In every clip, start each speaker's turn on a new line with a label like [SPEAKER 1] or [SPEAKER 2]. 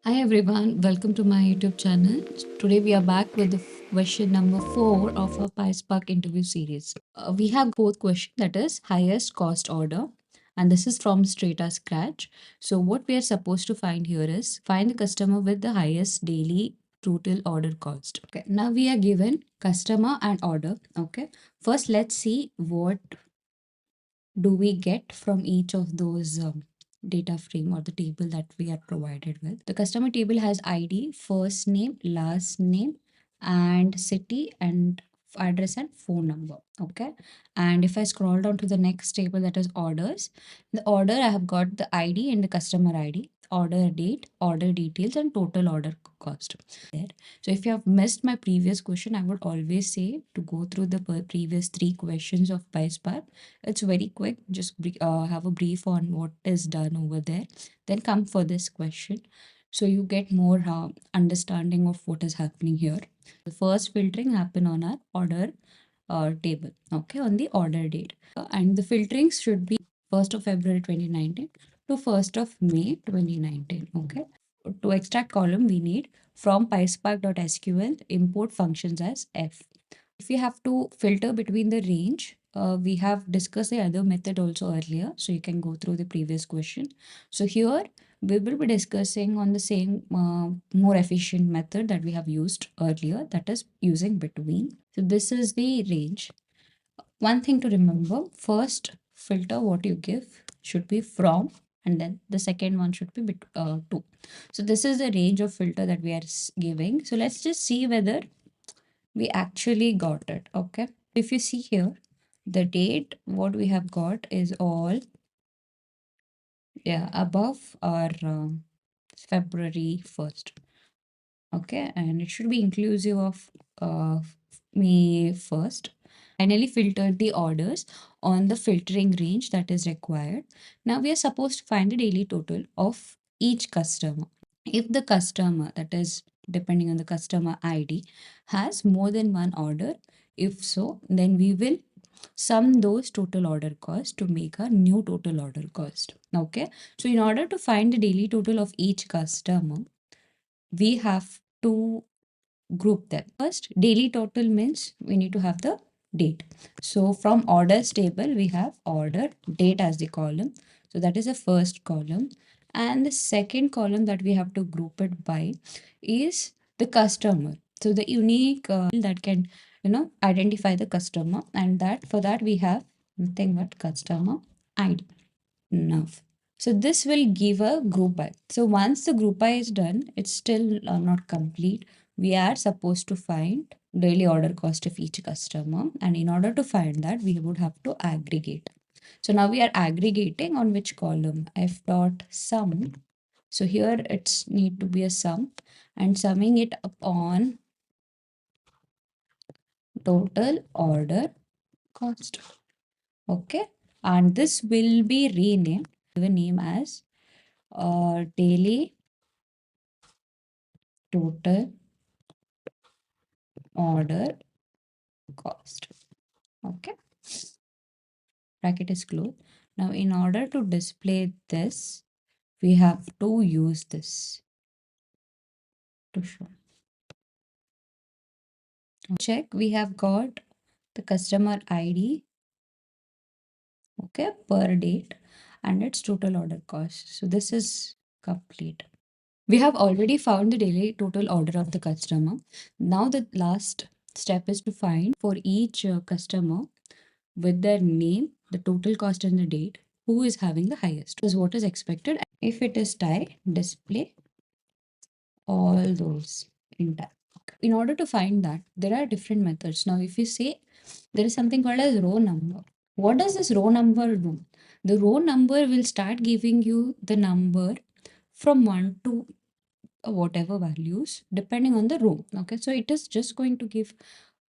[SPEAKER 1] Hi everyone, welcome to my YouTube channel. Today we are back with the question number 4 of our PySpark interview series. We have fourth question, that is highest cost order, and this is from Strata Scratch. So what we are supposed to find here is find the customer with the highest daily total order cost. Okay, now we are given customer and order. Okay, first let's see what do we get from each of those data frame or the table that we are provided with. The customer table has ID, first name, last name, and city and address and phone number. Okay. And if I scroll down to the next table, that is orders, the order I have got the ID and the customer ID, order date, order details, and total order cost there. So if you have missed my previous question, I would always say to go through the previous three questions of PySpark. It's very quick. Just have a brief on what is done over there. Then come for this question. So you get more understanding of what is happening here. The first filtering happen on our order table. Okay, on the order date. And the filterings should be 1st of February 2019 to 1st of May 2019. Okay. To extract column, we need from PySpark.sql import functions as f. If we have to filter between the range, we have discussed the other method also earlier. So you can go through the previous question. So here we will be discussing on the same more efficient method that we have used earlier, that is using between. So this is the range. One thing to remember, first filter what you give should be from, and then the second one should be to. So this is the range of filter that we are giving. So let's just see whether we actually got it. Okay, if you see here, the date what we have got is all above our February 1st. Okay, and it should be inclusive of uh, May 1st. Finally filtered the orders on the filtering range that is required. Now we are supposed to find the daily total of each customer. If the customer, that is depending on the customer ID, has more than one order, if so, then we will sum those total order cost to make a new total order cost. Okay, so in order to find the daily total of each customer, we have to group them. First, daily total means we need to have the date. So from orders table, we have order date as the column. So that is the first column. And the second column that we have to group it by is the customer. So the unique that can, identify the customer, and that for that we have nothing but customer ID. Now, so this will give a group by. So once the group by is done, it's still not complete. We are supposed to find daily order cost of each customer. And in order to find that, we would have to aggregate. So now we are aggregating on which column? F dot sum. So here it's need to be a sum, and summing it upon total order cost. Okay. And this will be renamed, given name as daily total order cost. Okay, bracket is closed. Now in order to display this, we have to use this to show. Check, we have got the customer ID, okay, per date, and its total order cost. So this is complete. We have already found the daily total order of the customer. Now the last step is to find for each customer with their name, the total cost, and the date, who is having the highest is what is expected. If it is tie, display all those in tie. In order to find that, there are different methods. Now, if you say there is something called as row number, what does this row number do? The row number will start giving you the number from 1 to whatever values depending on the row. Okay, so it is just going to give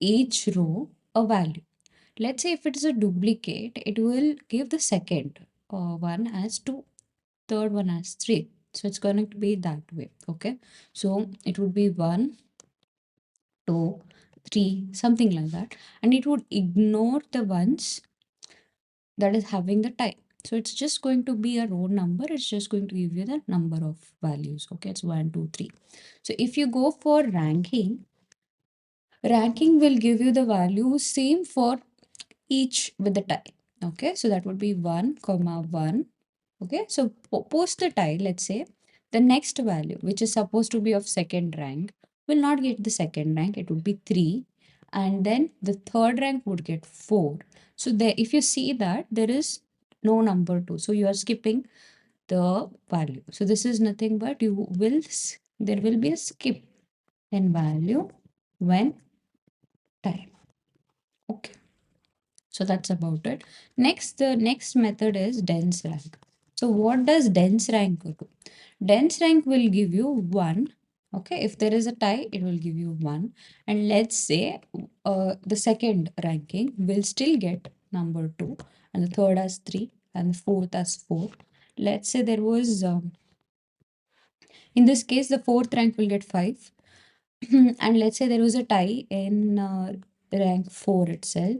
[SPEAKER 1] each row a value. Let's say if it is a duplicate, it will give the second one as 2, third one as 3. So it's going to be that way. Okay, so it would be 1, 2, 3, something like that, and it would ignore the ones that is having the type. So it's just going to be a row number. It's just going to give you the number of values. Okay, it's 1, 2, 3. So if you go for ranking, ranking will give you the value same for each with the tie. Okay, so that would be 1 comma 1. Okay, so post the tie, let's say the next value, which is supposed to be of second rank, will not get the second rank, it would be 3. And then the third rank would get 4. So there, if you see that there is no number 2, so you are skipping the value. So this is nothing but you will, there will be a skip in value when tie. Okay. So that's about it. Next, the next method is dense rank. So what does dense rank do? Dense rank will give you 1. Okay, if there is a tie, it will give you 1. And let's say the second ranking will still get number 2, and the third as 3, and the fourth as 4. Let's say there was, in this case, the fourth rank will get 5. And let's say there was a tie in rank 4 itself,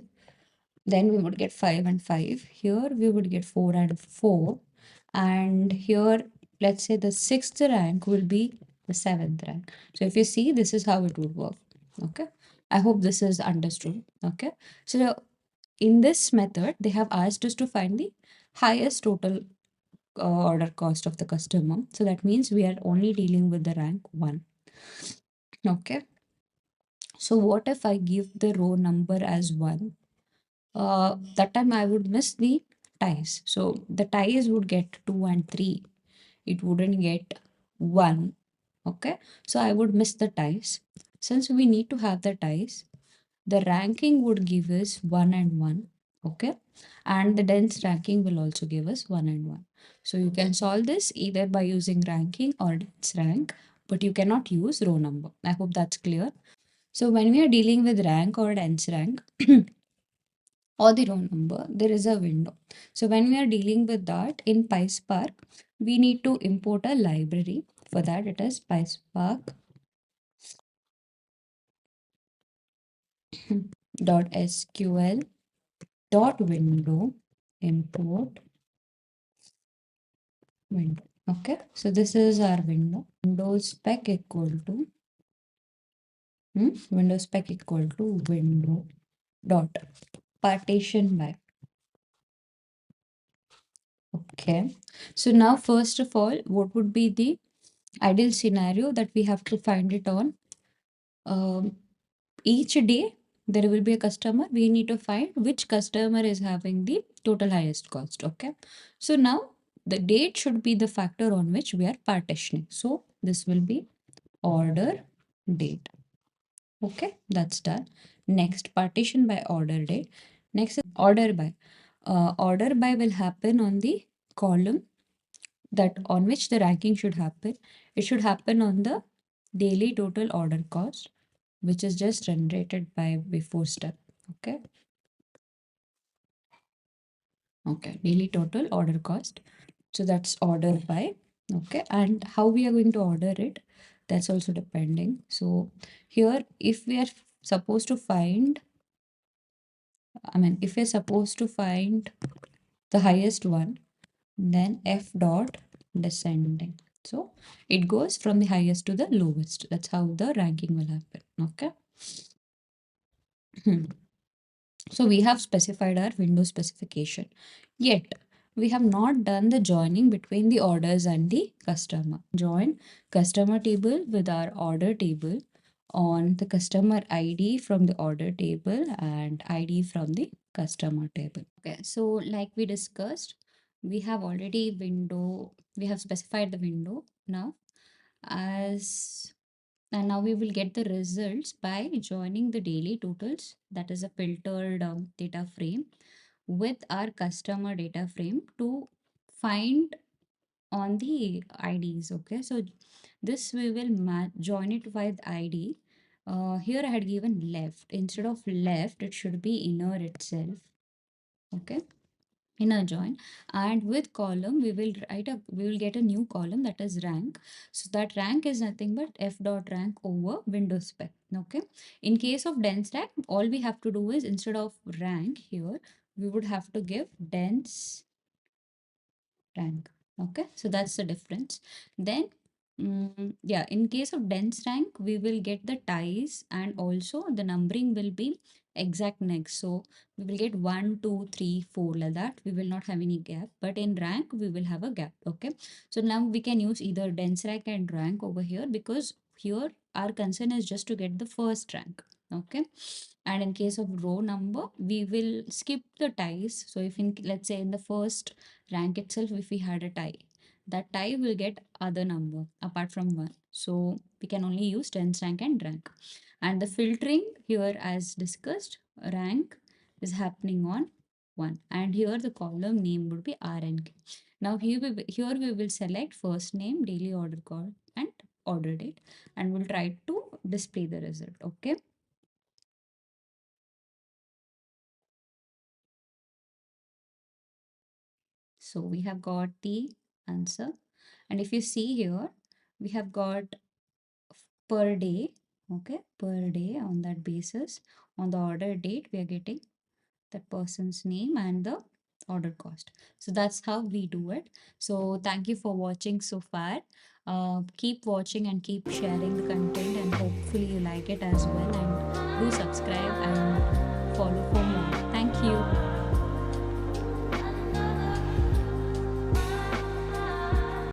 [SPEAKER 1] then we would get 5 and 5. Here we would get 4 and 4. And here, let's say the sixth rank will be the seventh rank. So if you see, this is how it would work. Okay. I hope this is understood. Okay. So in this method, they have asked us to find the highest total order cost of the customer. So that means we are only dealing with the rank 1. Okay. So what if I give the row number as 1? That time I would miss the ties. So the ties would get 2 and 3. It wouldn't get 1. Okay. So I would miss the ties. Since we need to have the ties, the ranking would give us 1 and 1. Okay. And the dense ranking will also give us 1 and 1. So you can solve this either by using ranking or dense rank, but you cannot use row number. I hope that's clear. So when we are dealing with rank or dense rank, or the row number, there is a window. So when we are dealing with that in PySpark, we need to import a library. For that, it is PySpark dot SQL dot window import window. Okay, so this is our window. Windows spec equal to window spec equal to window dot partition by. Okay, so now first of all, what would be the ideal scenario that we have to find it on? Each day there will be a customer, we need to find which customer is having the total highest cost. Okay, so now the date should be the factor on which we are partitioning, so this will be order date. Okay, that's done. Next, partition by order date. Next is order by. Order by will happen on the column that on which the ranking should happen. It should happen on the daily total order cost, which is just generated by before step. Okay. Okay. Daily total order cost. So that's order by. Okay. And how we are going to order it, that's also depending. So here, if we are supposed to find, if we're supposed to find the highest one, then f dot descending. So it goes from the highest to the lowest. That's how the ranking will happen. Okay. So we have specified our window specification. Yet we have not done the joining between the orders and the customer. Join customer table with our order table on the customer ID from the order table and ID from the customer table. Okay, so like we discussed, we have already we have specified the window now as, and now we will get the results by joining the daily totals, that is a filtered data frame, with our customer data frame to find on the IDs. Okay, so this we will join it with ID. Here I had given left. Instead of left, it should be inner itself. Okay, inner join, and with column we will get a new column, that is rank. So that rank is nothing but f dot rank over window spec. Okay, in case of dense rank, all we have to do is instead of rank here we would have to give dense rank. Okay, so that's the difference. Then, yeah, in case of dense rank, we will get the ties and also the numbering will be exact next. So we will get 1, 2, 3, 4 like that. We will not have any gap, but in rank, we will have a gap. Okay, so now we can use either dense rank and rank over here because here our concern is just to get the first rank. Okay, and in case of row number, we will skip the ties. So if in, let's say in the first rank itself, if we had a tie, that tie will get other number apart from 1. So we can only use dense rank and rank. And the filtering here, as discussed, rank is happening on 1, and here the column name would be RNK. Now here we will select first name, daily order code, and order date, and we'll try to display the result. Okay, so we have got the answer. And if you see here, we have got per day. Okay, per day. On that basis, on the order date, we are getting that person's name and the order cost. So that's how we do it. So thank you for watching so far. Keep watching and keep sharing the content, and hopefully you like it as well, and do subscribe and